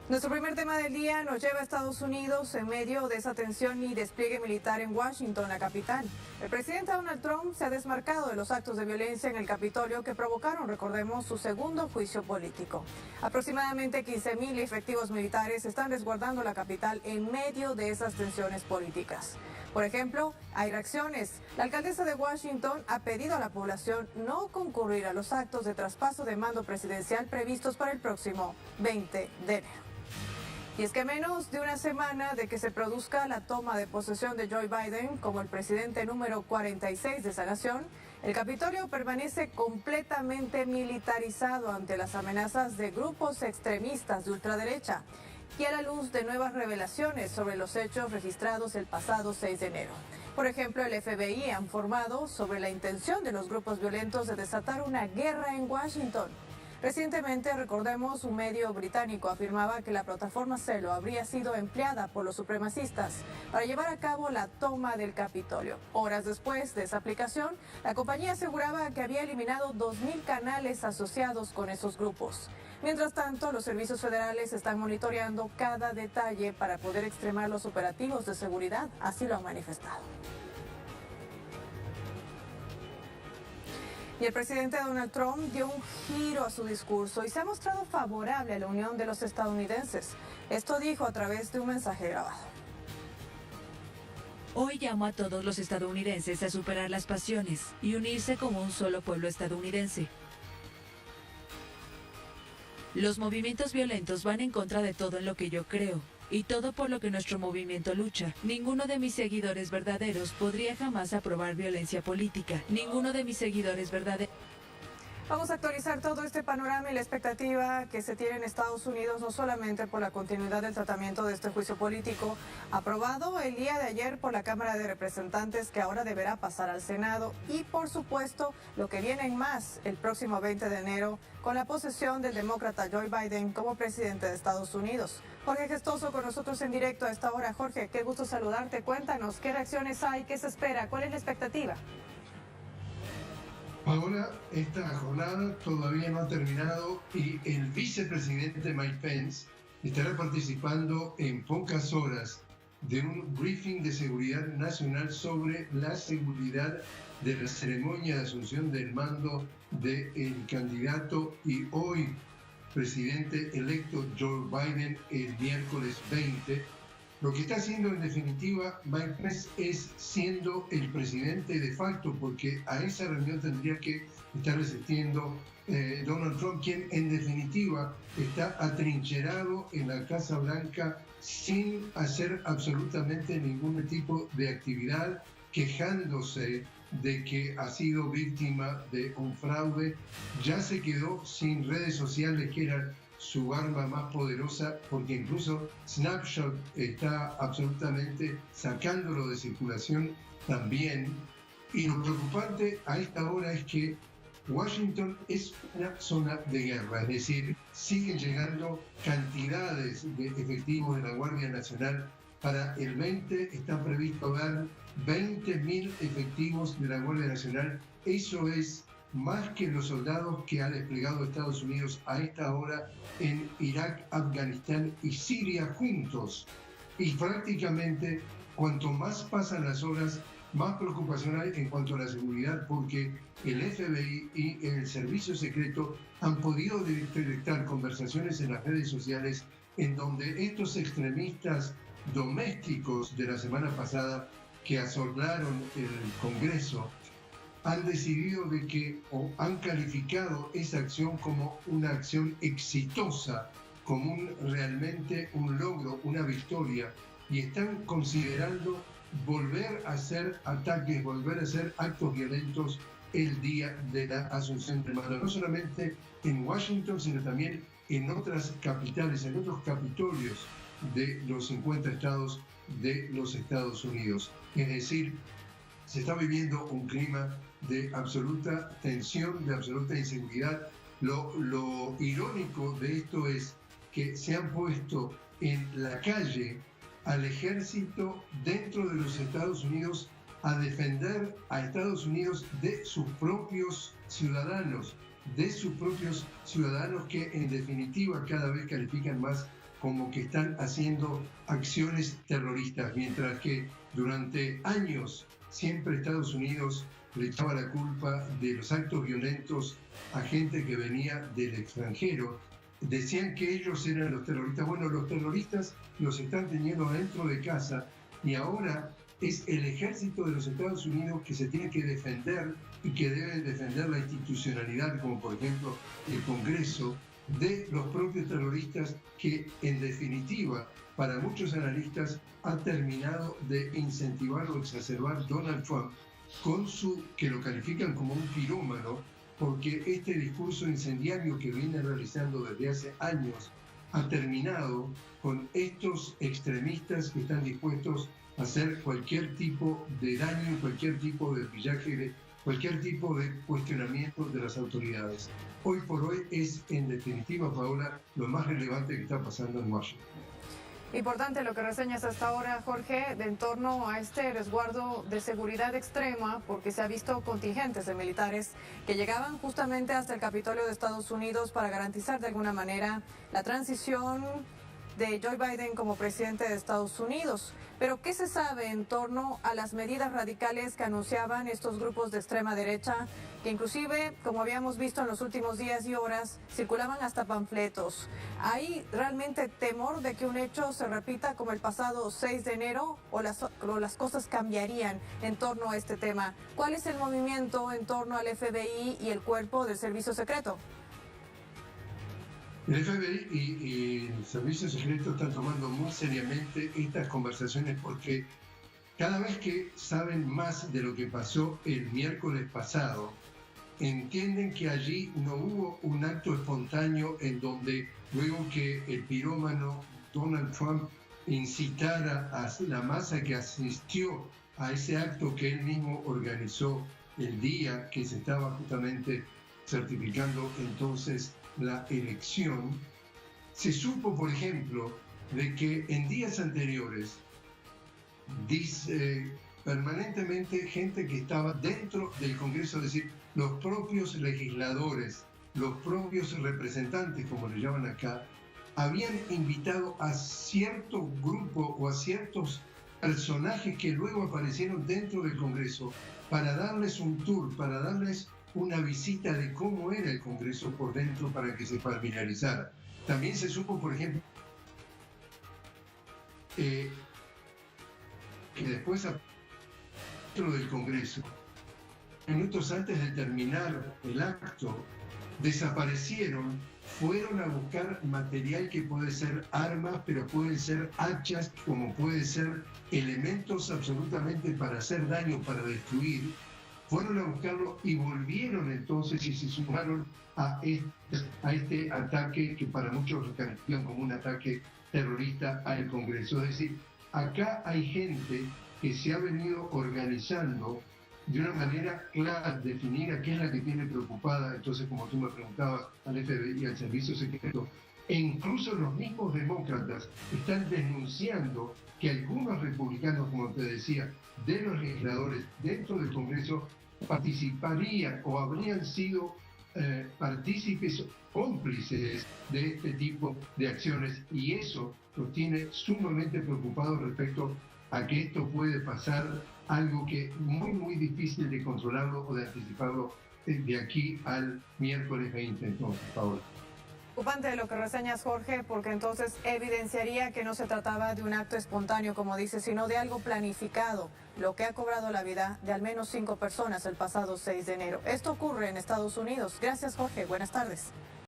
Nuestro primer tema del día nos lleva a Estados Unidos en medio de esa tensión y despliegue militar en Washington, la capital. El presidente Donald Trump se ha desmarcado de los actos de violencia en el Capitolio que provocaron, recordemos, su segundo juicio político. Aproximadamente 15,000 efectivos militares están resguardando la capital en medio de esas tensiones políticas. Por ejemplo, hay reacciones. La alcaldesa de Washington ha pedido a la población no concurrir a los actos de traspaso de mando presidencial previstos para el próximo 20 de enero. Y es que a menos de una semana de que se produzca la toma de posesión de Joe Biden como el presidente número 46 de esa nación, el Capitolio permanece completamente militarizado ante las amenazas de grupos extremistas de ultraderecha y a la luz de nuevas revelaciones sobre los hechos registrados el pasado 6 de enero. Por ejemplo, el FBI ha informado sobre la intención de los grupos violentos de desatar una guerra en Washington. Recientemente, recordemos, un medio británico afirmaba que la plataforma Celo habría sido empleada por los supremacistas para llevar a cabo la toma del Capitolio. Horas después de esa aplicación, la compañía aseguraba que había eliminado 2,000 canales asociados con esos grupos. Mientras tanto, los servicios federales están monitoreando cada detalle para poder extremar los operativos de seguridad, así lo han manifestado. Y el presidente Donald Trump dio un giro a su discurso y se ha mostrado favorable a la unión de los estadounidenses. Esto dijo a través de un mensaje grabado. Hoy llamo a todos los estadounidenses a superar las pasiones y unirse como un solo pueblo estadounidense. Los movimientos violentos van en contra de todo en lo que yo creo, y todo por lo que nuestro movimiento lucha. Ninguno de mis seguidores verdaderos podría jamás aprobar violencia política. Ninguno de mis seguidores verdaderos. Vamos a actualizar todo este panorama y la expectativa que se tiene en Estados Unidos, no solamente por la continuidad del tratamiento de este juicio político aprobado el día de ayer por la Cámara de Representantes, que ahora deberá pasar al Senado, y por supuesto lo que viene en más el próximo 20 de enero con la posesión del demócrata Joe Biden como presidente de Estados Unidos. Jorge Gestoso con nosotros en directo a esta hora. Jorge, qué gusto saludarte. Cuéntanos, ¿qué reacciones hay? ¿Qué se espera? ¿Cuál es la expectativa? Ahora, esta jornada todavía no ha terminado y el vicepresidente Mike Pence estará participando en pocas horas de un briefing de seguridad nacional sobre la seguridad de la ceremonia de asunción del mando del candidato y hoy presidente electo Joe Biden el miércoles 20. Lo que está haciendo en definitiva Mike Pence es siendo el presidente de facto, porque a esa reunión tendría que estar asistiendo Donald Trump, quien en definitiva está atrincherado en la Casa Blanca sin hacer absolutamente ningún tipo de actividad, quejándose de que ha sido víctima de un fraude. Ya se quedó sin redes sociales, que eran su arma más poderosa, porque incluso Snapchat está absolutamente sacándolo de circulación también. Y lo preocupante a esta hora es que Washington es una zona de guerra, es decir, siguen llegando cantidades de efectivos de la Guardia Nacional. Para el 20 está previsto dar 20,000 efectivos de la Guardia Nacional. Eso es más que los soldados que ha desplegado Estados Unidos a esta hora en Irak, Afganistán y Siria juntos. Y prácticamente cuanto más pasan las horas, más preocupación hay en cuanto a la seguridad, porque el FBI y el Servicio Secreto han podido detectar conversaciones en las redes sociales en donde estos extremistas domésticos de la semana pasada que asolaron el Congreso han decidido de que, o han calificado esa acción como una acción exitosa, como realmente un logro, una victoria, y están considerando volver a hacer ataques, volver a hacer actos violentos el día de la asunción del mando, no solamente en Washington, sino también en otras capitales, en otros capitolios de los 50 estados de los Estados Unidos. Es decir, se está viviendo un clima de absoluta tensión, de absoluta inseguridad. Lo irónico de esto es que se han puesto en la calle al ejército dentro de los Estados Unidos a defender a Estados Unidos de sus propios ciudadanos, que en definitiva cada vez califican más como que están haciendo acciones terroristas, mientras que durante años siempre Estados Unidos le echaba la culpa de los actos violentos a gente que venía del extranjero. Decían que ellos eran los terroristas. Bueno, los terroristas los están teniendo dentro de casa y ahora es el ejército de los Estados Unidos que se tiene que defender y que debe defender la institucionalidad, como por ejemplo el Congreso, de los propios terroristas que en definitiva para muchos analistas ha terminado de incentivar o exacerbar Donald Trump con que lo califican como un pirómano, porque este discurso incendiario que viene realizando desde hace años ha terminado con estos extremistas que están dispuestos a hacer cualquier tipo de daño, cualquier tipo de pillaje, cualquier tipo de cuestionamiento de las autoridades. Hoy por hoy es, en definitiva, Paola, lo más relevante que está pasando en Washington. Importante lo que reseñas hasta ahora, Jorge, de en torno a este resguardo de seguridad extrema, porque se ha visto contingentes de militares que llegaban justamente hasta el Capitolio de Estados Unidos para garantizar de alguna manera la transición de Joe Biden como presidente de Estados Unidos. Pero ¿qué se sabe en torno a las medidas radicales que anunciaban estos grupos de extrema derecha, que inclusive, como habíamos visto en los últimos días y horas, circulaban hasta panfletos? ¿Hay realmente temor de que un hecho se repita como el pasado 6 de enero o las cosas cambiarían en torno a este tema? ¿Cuál es el movimiento en torno al FBI y el cuerpo del servicio secreto? El FBI y el Servicio Secreto están tomando muy seriamente estas conversaciones porque cada vez que saben más de lo que pasó el miércoles pasado, entienden que allí no hubo un acto espontáneo en donde luego que el pirómano Donald Trump incitara a la masa que asistió a ese acto que él mismo organizó el día que se estaba justamente certificando entonces la elección, se supo, por ejemplo, de que en días anteriores permanentemente gente que estaba dentro del Congreso, es decir, los propios legisladores, los propios representantes, como le llaman acá, habían invitado a cierto grupo o a ciertos personajes que luego aparecieron dentro del Congreso para darles un tour, para darles una visita de cómo era el Congreso por dentro para que se familiarizara. También se supo, por ejemplo, que después dentro del Congreso, minutos antes de terminar el acto, desaparecieron, fueron a buscar material que puede ser armas, pero pueden ser hachas, como puede ser elementos absolutamente para hacer daño, para destruir. Fueron a buscarlo y volvieron entonces y se sumaron a este ataque que para muchos lo califican como un ataque terrorista al Congreso. Es decir, acá hay gente que se ha venido organizando de una manera clara, definida, qué es la que tiene preocupada, entonces como tú me preguntabas, al FBI y al Servicio Secreto, e incluso los mismos demócratas están denunciando que algunos republicanos, como te decía, de los legisladores dentro del Congreso participarían o habrían sido partícipes cómplices de este tipo de acciones, y eso los tiene sumamente preocupados respecto a que esto puede pasar, algo que es muy difícil de controlarlo o de anticiparlo de aquí al miércoles 20 entonces, Paola. Preocupante lo que reseñas, Jorge, porque entonces evidenciaría que no se trataba de un acto espontáneo, como dices, sino de algo planificado, lo que ha cobrado la vida de al menos 5 personas el pasado 6 de enero. Esto ocurre en Estados Unidos. Gracias, Jorge. Buenas tardes.